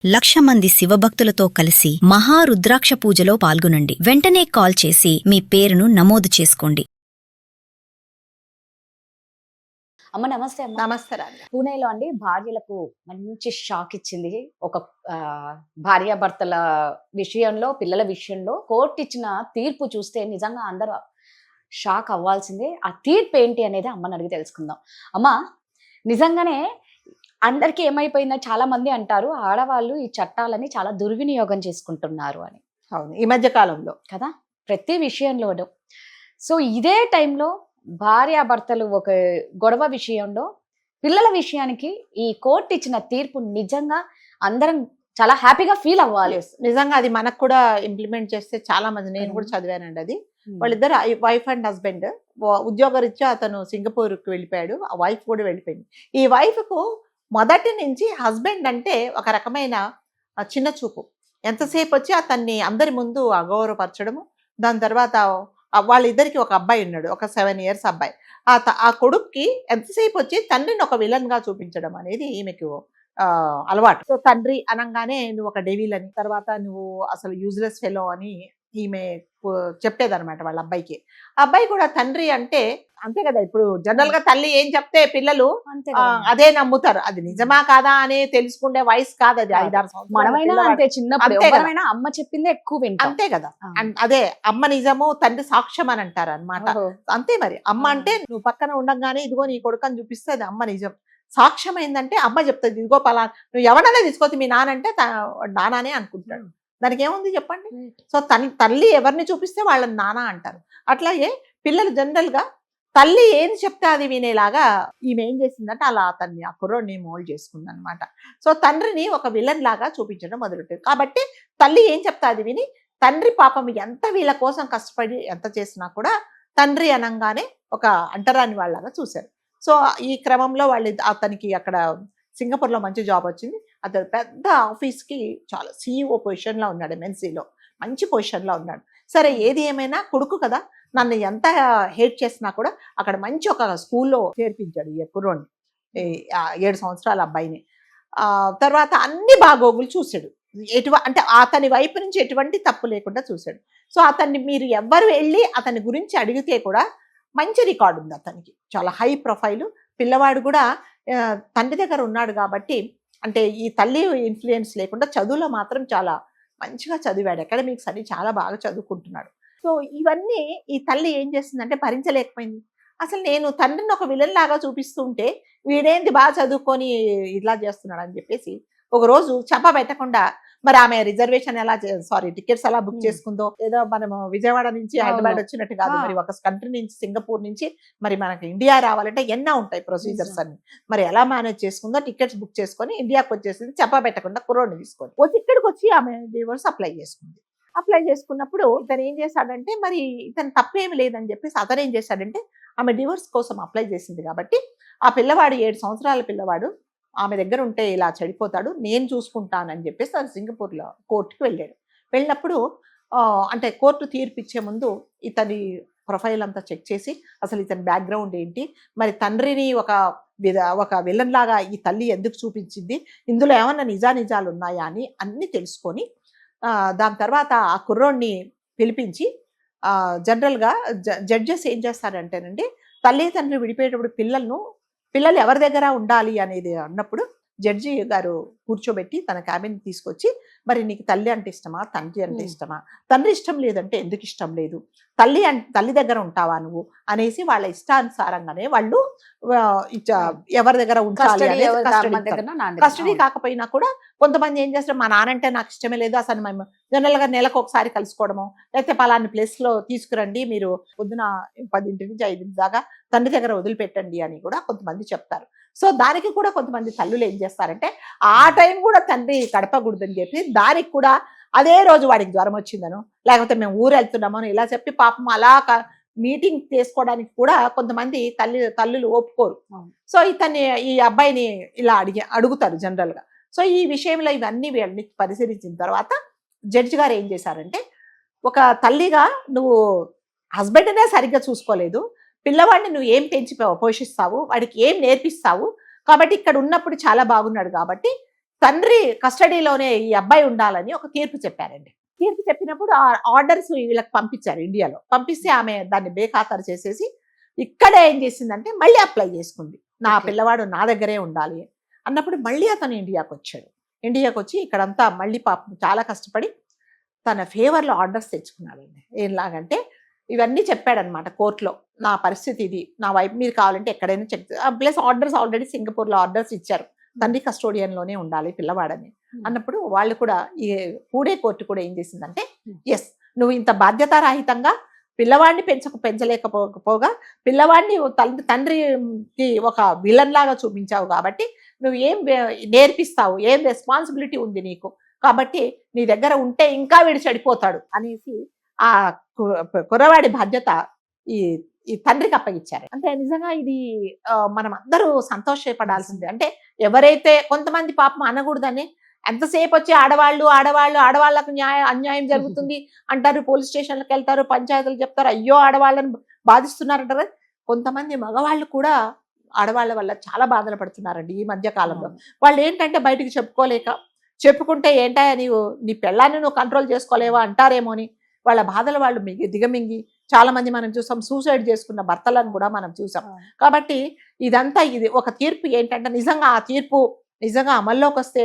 1,00,000 మంది శివభక్తులతో కలిసి మహారుద్రాక్ష పూజలో పాల్గొనండి. వెంటనే కాల్ చేసి మీ పేరును నమోదు చేసుకోండి. అమ్మ నమస్తే అమ్మ. నమస్తే రాజా. పూణేలో అండి భార్యలకు మంచి షాక్ ఇచ్చింది. ఒక భార్యాభర్తల విషయంలో, పిల్లల విషయంలో కోర్టు ఇచ్చిన తీర్పు చూస్తే నిజంగా అందరూ షాక్ అవ్వాల్సిందే. ఆ తీర్పు ఏంటి అనేది అమ్మని అడిగి తెలుసుకుందాం. అమ్మ, నిజంగానే అందరికీ ఏమైపోయిందో చాలా మంది అంటారు, ఆడవాళ్ళు ఈ చట్టాలని చాలా దుర్వినియోగం చేసుకుంటున్నారు అని. అవును, ఈ మధ్య కాలంలో కదా, ప్రతి విషయంలోనూ. సో ఇదే టైంలో భార్యాభర్తలు ఒక గొడవ విషయంలో, పిల్లల విషయానికి ఈ కోర్టు ఇచ్చిన తీర్పు నిజంగా అందరం చాలా హ్యాపీగా ఫీల్ అవ్వాలి. నిజంగా అది మనకు కూడా ఇంప్లిమెంట్ చేస్తే చాలా మంది, నేను కూడా చదివానండి అది. వాళ్ళిద్దరు వైఫ్ అండ్ హస్బెండ్, ఉద్యోగరీత్యా అతను సింగపూర్కి వెళ్ళిపోయాడు, ఆ వైఫ్ కూడా వెళ్ళిపోయింది. ఈ వైఫ్కు మొదటి నుంచి హస్బెండ్ అంటే ఒక రకమైన చిన్న చూపు. ఎంతసేపు వచ్చి అతన్ని అందరి ముందు అగౌరవపరచడము. దాని తర్వాత వాళ్ళిద్దరికి ఒక అబ్బాయి ఉన్నాడు, ఒక 7 years అబ్బాయి. ఆ కొడుక్కి ఎంతసేపు వచ్చి తండ్రిని ఒక విలన్ గా చూపించడం అనేది ఈమెకు అలవాటు. సో తండ్రి అనగానే నువ్వు ఒక డెవిల్ అని, తర్వాత నువ్వు అసలు యూజ్లెస్ ఫెలో అని ఈమె చెప్పేదన్నమాట వాళ్ళ అబ్బాయికి. ఆ అబ్బాయి కూడా తండ్రి అంటే అంతే కదా, ఇప్పుడు జనరల్ గా తల్లి ఏం చెప్తే పిల్లలు అదే నమ్ముతారు. అది నిజమా కాదా అని తెలుసుకునే వయసు కాదు అది. 5-6 సంవత్సరాలు అమ్మ చెప్పిందే ఎక్కువ వింటాం. అంతే కదా. అదే అమ్మ నిజము, తండ్రి సాక్ష్యం అని అంటారు అనమాట. అంతే మరి. అమ్మ అంటే నువ్వు పక్కన ఉండగానే ఇదిగో నీ కొడుకని చూపిస్తే అది అమ్మ నిజం. సాక్ష్యం ఏంటంటే అమ్మ చెప్తుంది, ఇదిగో పలా నువ్వు ఎవరన్నా తీసుకోవచ్చు, మీ నాన్న అంటే నానానే అనుకుంటాడు. దానికి ఏముంది చెప్పండి. సో తల్లి ఎవరిని చూపిస్తే వాళ్ళని నాన్న అంటారు. అట్లాగే పిల్లలు జనరల్ గా తల్లి ఏది చెప్తే అది వినేలాగా ఈమె ఏం చేసిందంటే అలా అతన్ని, ఆ కుర్రోడిని మోల్డ్ చేసుకుంది అనమాట. సో తండ్రిని ఒక విలన్ లాగా చూపించడం మొదలుపెట్టింది. కాబట్టి తల్లి ఏం చెప్తా అది విని, తండ్రి పాపం ఎంత వీళ్ళ కోసం కష్టపడి ఎంత చేసినా కూడా తండ్రి అనంగానే ఒక అంటరాని వాళ్ళగా చూశారు. సో ఈ క్రమంలో అతనికి అక్కడ సింగపూర్లో మంచి జాబ్ వచ్చింది. అతను పెద్ద ఆఫీస్కి చాలా CEO పొజిషన్లో ఉన్నాడు, MNCలో మంచి పొజిషన్లో ఉన్నాడు. సరే ఏది ఏమైనా కొడుకు కదా, నన్ను ఎంత హేట్ చేసినా కూడా అక్కడ మంచి ఒక స్కూల్లో చేర్పించాడు ఈ కుర్రోడిని, 7 సంవత్సరాల అబ్బాయిని. తర్వాత అన్ని బాగోగులు చూశాడు. అంటే అతని వైపు నుంచి ఎటువంటి తప్పు లేకుండా చూశాడు. సో అతన్ని మీరు ఎవ్వరు వెళ్ళి అతని గురించి అడిగితే కూడా మంచి రికార్డు ఉంది అతనికి, చాలా హై ప్రొఫైలు. పిల్లవాడు కూడా తండ్రి దగ్గర ఉన్నాడు కాబట్టి, అంటే ఈ తల్లి ఇన్ఫ్లుయెన్స్ లేకుండా చదువులో మాత్రం చాలా మంచిగా చదివాడు, అకాడమిక్స్ అని చాలా బాగా చదువుకుంటున్నాడు. సో ఇవన్నీ ఈ తల్లి ఏం చేస్తుందంటే భరించలేకపోయింది. అసలు నేను తండ్రిని ఒక విలన్ లాగా చూపిస్తుంటే వీడేంటి బాగా చదువుకొని ఇలా చేస్తున్నాడు అని చెప్పేసి ఒకరోజు చెప్ప పెట్టకుండా, మరి ఆమె రిజర్వేషన్ ఎలా టికెట్స్ ఎలా బుక్ చేసుకుందో, ఏదో మనం విజయవాడ నుంచి హైదరాబాద్ వచ్చినట్టు కాదు, మరి ఒక కంట్రీ నుంచి సింగపూర్ నుంచి మరి మనకి ఇండియా రావాలంటే ఎన్నో ఉంటాయి ప్రొసీజర్స్ అన్ని, మరి ఎలా మేనేజ్ చేసుకుందో టికెట్స్ బుక్ చేసుకొని ఇండియాకి వచ్చేసింది. చెప్ప పెట్టకుండా కుర్రోడ్ని తీసుకొని ఇక్కడికి వచ్చి ఆమె డివోర్స్ అప్లై చేసుకుంది. అప్లై చేసుకున్నప్పుడు ఇతను ఏం చేశాడంటే, మరి ఇతను తప్పేమి లేదని చెప్పేసి అతను ఏం చేశాడంటే, ఆమె డివోర్స్ కోసం అప్లై చేసింది కాబట్టి ఆ పిల్లవాడు 7 సంవత్సరాల పిల్లవాడు ఆమె దగ్గర ఉంటే ఇలా చెడిపోతాడు, నేను చూసుకుంటానని చెప్పేసి తను సింగపూర్లో కోర్టుకి వెళ్ళాడు. వెళ్ళినప్పుడు అంటే కోర్టు తీర్పు ఇచ్చే ముందు ఇతని ప్రొఫైల్ అంతా చెక్ చేసి అసలు ఇతని బ్యాక్గ్రౌండ్ ఏంటి, మరి తండ్రిని ఒక విలన్ లాగా ఈ తల్లి ఎందుకు చూపించింది, ఇందులో ఏమన్నా నిజాలు ఉన్నాయా అని అన్ని తెలుసుకొని దాని తర్వాత ఆ కుర్రోడిని పిలిపించి జనరల్గా జడ్జెస్ ఏం చేస్తారంటేనండి, తల్లిదండ్రులు విడిపోయేటప్పుడు పిల్లలు ఎవరి దగ్గర ఉండాలి అనేది అన్నప్పుడు జడ్జి గారు కూర్చోబెట్టి తన క్యాబిన్ తీసుకొచ్చి, మరి నీకు తల్లి అంటే ఇష్టమా, తండ్రి అంటే ఇష్టమా, తండ్రి ఇష్టం లేదంటే ఎందుకు ఇష్టం లేదు, తల్లి దగ్గర ఉంటావా నువ్వు అనేసి వాళ్ళ ఇష్టానుసారంగానే వాళ్ళు ఎవరి దగ్గర ఉండాలి అనేది కస్టడీ. కాకపోయినా కూడా కొంతమంది ఏం చేస్తారు, మా నానంటే నాకు ఇష్టమే లేదు, అసలు మేము జనరల్గా నెలకు ఒకసారి కలుసుకోవడము, లేకపోతే పలాని ప్లేస్లో తీసుకురండి, మీరు పొద్దున 10 నుంచి 5 దాకా తండ్రి దగ్గర వదిలిపెట్టండి అని కూడా కొంతమంది చెప్తారు. సో దానికి కూడా కొంతమంది తల్లులు ఏం చేస్తారంటే, ఆ టైం కూడా తండ్రి గడపకూడదని చెప్పి దానికి కూడా అదే రోజు వాడికి జ్వరం వచ్చిందను, లేకపోతే మేము ఊరు వెళ్తున్నామని ఇలా చెప్పి పాపం అలా మీటింగ్ చేసుకోవడానికి కూడా కొంతమంది తల్లులు ఒప్పుకోరు. సో ఈ అబ్బాయిని ఇలా అడుగుతారు జనరల్గా. సో ఈ విషయంలో ఇవన్నీ వీళ్ళని పరిశీలించిన తర్వాత జడ్జి గారు ఏం చేశారంటే, ఒక తల్లిగా నువ్వు హస్బెండ్నే సరిగ్గా చూసుకోలేదు, పిల్లవాడిని నువ్వు ఏం పెంచి పోషిస్తావు, వాడికి ఏం నేర్పిస్తావు, కాబట్టి ఇక్కడ ఉన్నప్పుడు చాలా బాగున్నాడు కాబట్టి తండ్రి కస్టడీలోనే ఈ అబ్బాయి ఉండాలని ఒక తీర్పు చెప్పారండి. తీర్పు చెప్పినప్పుడు ఆ ఆర్డర్స్ వీళ్ళకి పంపించారు ఇండియాలో. పంపిస్తే ఆమె దాన్ని బేఖాతరు చేసేసి ఇక్కడే ఏం చేసిందంటే మళ్ళీ అప్లై చేసుకుంది. నా పిల్లవాడు నా దగ్గరే ఉండాలి అన్నప్పుడు మళ్ళీ అతను ఇండియాకి వచ్చాడు. ఇండియాకి వచ్చి ఇక్కడంతా మళ్ళీ పాపం చాలా కష్టపడి తన ఫేవర్లో ఆర్డర్స్ తెచ్చుకున్నాడండి. ఏంలాగంటే ఇవన్నీ చెప్పాడనమాట కోర్టులో, నా పరిస్థితి ఇది, నా వైపు మీరు కావాలంటే ఎక్కడైనా చెక్. ప్లస్ ఆర్డర్స్ ఆల్రెడీ సింగపూర్లో ఆర్డర్స్ ఇచ్చారు, తండ్రి కస్టోడియన్లోనే ఉండాలి పిల్లవాడని. అన్నప్పుడు వాళ్ళు కూడా ఈ పూడే కోర్టు కూడా ఏం చేసిందంటే, ఎస్ నువ్వు ఇంత బాధ్యతారాహితంగా పిల్లవాడిని పెంచలేకపోగా పిల్లవాడిని తండ్రికి ఒక విలన్ లాగా చూపించావు కాబట్టి నువ్వు ఏం నేర్పిస్తావు, ఏం రెస్పాన్సిబిలిటీ ఉంది నీకు, కాబట్టి నీ దగ్గర ఉంటే ఇంకా వీడు చెడిపోతాడు అనేసి ఆ కుర్రవాడి బాధ్యత ఈ తండ్రికి అప్పగించారు. అంటే నిజంగా ఇది మనం అందరూ సంతోషపడాల్సిందే. అంటే ఎవరైతే కొంతమంది పాపం అనకూడదని ఎంతసేపు వచ్చి ఆడవాళ్ళకు అన్యాయం జరుగుతుంది అంటారు, పోలీస్ స్టేషన్లకు వెళ్తారు, పంచాయతీలు చెప్తారు, అయ్యో ఆడవాళ్ళని బాధిస్తున్నారంటారు. కొంతమంది మగవాళ్ళు కూడా ఆడవాళ్ళ వల్ల చాలా బాధలు పడుతున్నారండి ఈ మధ్య కాలంలో. వాళ్ళు ఏంటంటే బయటికి చెప్పుకుంటే ఏంటా నీ పెళ్ళాన్ని నువ్వు కంట్రోల్ చేసుకోలేవా అంటారేమో అని వాళ్ళ బాధలు వాళ్ళు దిగమింగి చాలా మంది మనం చూసాం, సూసైడ్ చేసుకున్న భర్తలను కూడా మనం చూసాం. కాబట్టి ఇదంతా ఇది ఒక తీర్పు ఏంటంటే నిజంగా ఆ తీర్పు నిజంగా అమల్లోకి వస్తే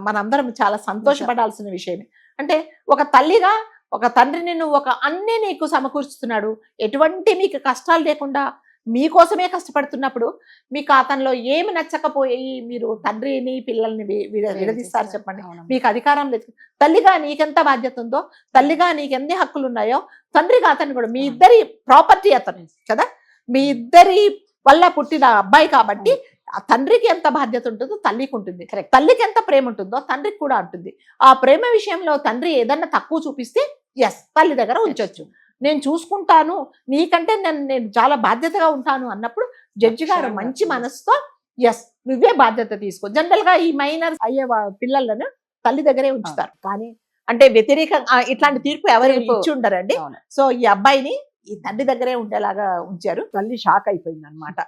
మనందరం చాలా సంతోషపడాల్సిన విషయమే. అంటే ఒక తల్లిగా ఒక తండ్రిని నువ్వు అన్నీ నీకు సమకూర్చుతున్నాడు, ఎటువంటి మీకు కష్టాలు లేకుండా మీకోసమే కష్టపడుతున్నప్పుడు మీకు అతనిలో ఏమి నచ్చకపోయి మీరు తండ్రిని పిల్లల్ని విడదీస్తారు చెప్పండి? మీకు అధికారం లేదు. తల్లిగా నీకెంత బాధ్యత ఉందో, తల్లిగా నీకెన్ని హక్కులు ఉన్నాయో, తండ్రిగా అతను కూడా మీ ఇద్దరి ప్రాపర్టీ అతను కదా, మీ ఇద్దరి వల్ల పుట్టిన అబ్బాయి కాబట్టి ఆ తండ్రికి ఎంత బాధ్యత ఉంటుందో తల్లికి ఉంటుంది, తల్లికి ఎంత ప్రేమ ఉంటుందో తండ్రికి కూడా ఉంటుంది. ఆ ప్రేమ విషయంలో తండ్రి ఏదన్నా తక్కువ చూపిస్తే ఎస్ తల్లి దగ్గర ఉంచొచ్చు, నేను చూసుకుంటాను నీకంటే నేను చాలా బాధ్యతగా ఉంటాను అన్నప్పుడు జడ్జి గారు మంచి మనసుతో ఎస్ నువ్వే బాధ్యత తీసుకో. జనరల్ గా ఈ మైనర్స్ అయ్యే పిల్లలను తల్లి దగ్గరే ఉంచుతారు, కానీ అంటే వ్యతిరేకంగా ఇట్లాంటి తీర్పు ఎవరు ఇచ్చి ఉండరండి. సో ఈ అబ్బాయిని ఈ తండ్రి దగ్గరే ఉండేలాగా ఉంచారు. తల్లి షాక్ అయిపోయింది అనమాట.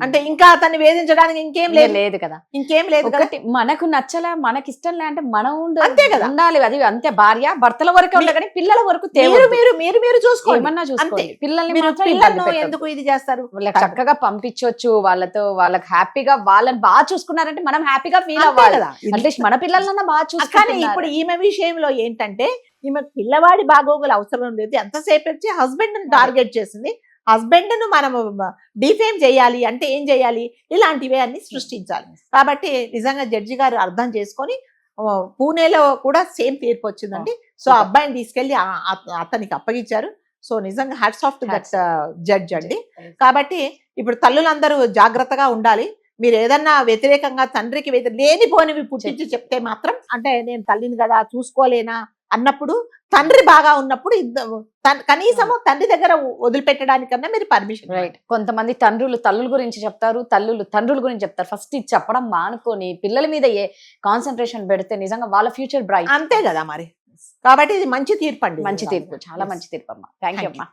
అంటే ఇంకా అతన్ని వేధించడానికి ఇంకేం లేదు కదా, ఇంకేం లేదు కదా. మనకు నచ్చలే మనకి ఇష్టం లే అంటే మనం అంతే కదా ఉండాలి. అది అంతే, భార్య భర్తల వరకే ఉండాలి కానీ పిల్లల వరకు మీరు చూసుకోండి, ఏమన్నా చూసుకోండి. పిల్లలను ఎందుకు ఇది చేస్తారు? వాళ్ళకి చక్కగా పంపించవచ్చు, వాళ్ళకి హ్యాపీగా వాళ్ళని బాగా చూసుకున్నారంటే మనం హ్యాపీగా ఫీల్ అవ్వాలి కదా. అట్లీస్ట్ మన పిల్లలన్నా బాగా చూసుకుంటే. ఇప్పుడు ఈమె విషయంలో ఏంటంటే ఈమె పిల్లవాడి బాగోగులు అవసరం లేదు, ఎంతసేపు వచ్చి హస్బెండ్ ని టార్గెట్ చేసింది. హస్బెండ్ ను మనం డిఫేమ్ చేయాలి అంటే ఏం చేయాలి? ఇలాంటివే అన్ని సృష్టించాలి. కాబట్టి నిజంగా జడ్జి గారు అర్థం చేసుకొని పూణేలో కూడా సేమ్ తీర్పు వచ్చిందండి. సో అబ్బాయిని తీసుకెళ్లి అతనికి అప్పగించారు. సో నిజంగా hats off to that judge అండి. కాబట్టి ఇప్పుడు తల్లులందరూ జాగ్రత్తగా ఉండాలి. మీరు ఏదన్నా వ్యతిరేకంగా తండ్రికి లేనిపోనివి పుట్టించి చెప్తే మాత్రం, అంటే నేను తల్లిని కదా చూసుకోలేనా అన్నప్పుడు, తండ్రి బాగా ఉన్నప్పుడు కనీసము తండ్రి దగ్గర వదిలిపెట్టడానికన్నా మీరు పర్మిషన్. రైట్. కొంతమంది తల్లుల గురించి చెప్తారు, తండ్రుల గురించి చెప్తారు. ఫస్ట్ ఇది చెప్పడం మానుకొని పిల్లల మీద కాన్సన్ట్రేషన్ పెడితే నిజంగా వాళ్ళ ఫ్యూచర్ బ్రైట్. అంతే కదా మరి. కాబట్టి ఇది మంచి తీర్పు అండి, మంచి తీర్పు, చాలా మంచి తీర్పు అమ్మా. థ్యాంక్ యూ అమ్మా.